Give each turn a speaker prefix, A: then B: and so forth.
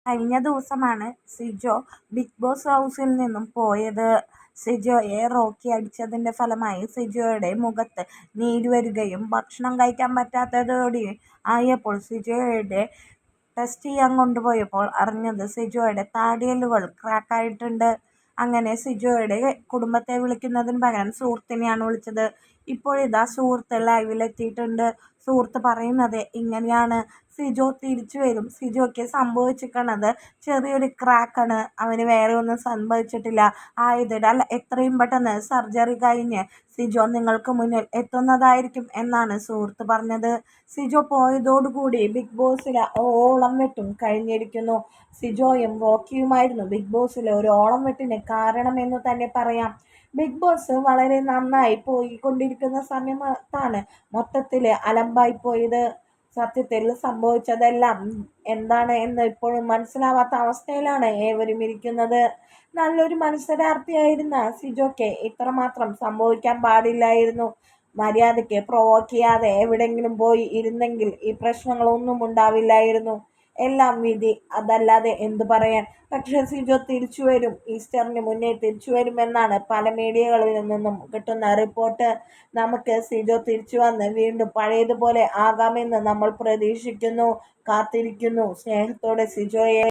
A: കഴിഞ്ഞ ദിവസമാണ് Sijo big boss ഹൗസിൽ നിന്നും പോയത്. സിജോയെ റോക്കി അടിച്ചതിന്റെ ഫലമായി സിജോയുടെ മുഖത്ത് നീര് വരികയും ഭക്ഷണം കഴിക്കാൻ പറ്റാത്തതോടെ ആയപ്പോൾ സിജോയുടെ ടെസ്റ്റ് ചെയ്യാൻ കൊണ്ടുപോയപ്പോൾ അറിഞ്ഞത് സിജോയുടെ താടിയെല്ലുകൾ ക്രാക്കായിട്ടുണ്ട്. അങ്ങനെ സിജോയുടെ കുടുംബത്തെ വിളിക്കുന്നതിന് പകരം സുഹൃത്തിനെയാണ് വിളിച്ചത്. ഇപ്പോഴിതാ സുഹൃത്ത് ലൈവിലെത്തിയിട്ടുണ്ട്. സുഹൃത്ത് പറയുന്നത് ഇങ്ങനെയാണ്: സിജോ തിരിച്ചു വരും. സിജോയ്ക്ക് സംഭവിച്ചിരിക്കണത് ചെറിയൊരു ക്രാക്കാണ്. അവന് വേറെ ഒന്നും സംഭവിച്ചിട്ടില്ല. ആയതിനാൽ എത്രയും പെട്ടെന്ന് സർജറി കഴിഞ്ഞ് സിജോ നിങ്ങൾക്ക് മുന്നിൽ എത്തുന്നതായിരിക്കും എന്നാണ് സുഹൃത്ത് പറഞ്ഞത്. സിജോ പോയതോടുകൂടി ബിഗ് ബോസിലെ ഓളം വെട്ടും കഴിഞ്ഞിരിക്കുന്നു. സിജോയും റോക്കിയുമായിരുന്നു ബിഗ് ബോസിലെ ഒരു ഓളം വെട്ടിന് കാരണമെന്ന് തന്നെ പറയാം. ബിഗ് ബോസ് വളരെ നന്നായി പോയിക്കൊണ്ടിരിക്കുന്ന സമയത്താണ് മൊത്തത്തിൽ അലമ്പായി പോയത്. സത്യത്തിൽ സംഭവിച്ചതെല്ലാം എന്താണ് എന്ന് ഇപ്പോഴും മനസ്സിലാവാത്ത അവസ്ഥയിലാണ് ഏവരും ഇരിക്കുന്നത്. നല്ലൊരു മത്സരാർത്ഥിയായിരുന്ന സിജോയ്ക്ക് ഇത്രമാത്രം സംഭവിക്കാൻ പാടില്ലായിരുന്നു. മര്യാദയ്ക്ക് പ്രൊവോക്ക് ചെയ്യാതെ എവിടെയെങ്കിലും പോയി ഇരുന്നെങ്കിൽ ഈ പ്രശ്നങ്ങളൊന്നും ഉണ്ടാവില്ലായിരുന്നു. എല്ലാം വിധി, അതല്ലാതെ എന്തു പറയാൻ. പക്ഷെ സിജോ തിരിച്ചു വരും, ഈസ്റ്ററിന് മുന്നേ തിരിച്ചു വരുമെന്നാണ് പല മീഡിയകളിൽ നിന്നും കിട്ടുന്ന റിപ്പോർട്ട്. നമുക്ക് സിജോ തിരിച്ചു വന്ന് വീണ്ടും പഴയതുപോലെ ആകാമെന്ന് നമ്മൾ പ്രതീക്ഷിക്കുന്നു, കാത്തിരിക്കുന്നു. സ്നേഹത്തോടെ സിജോയെ.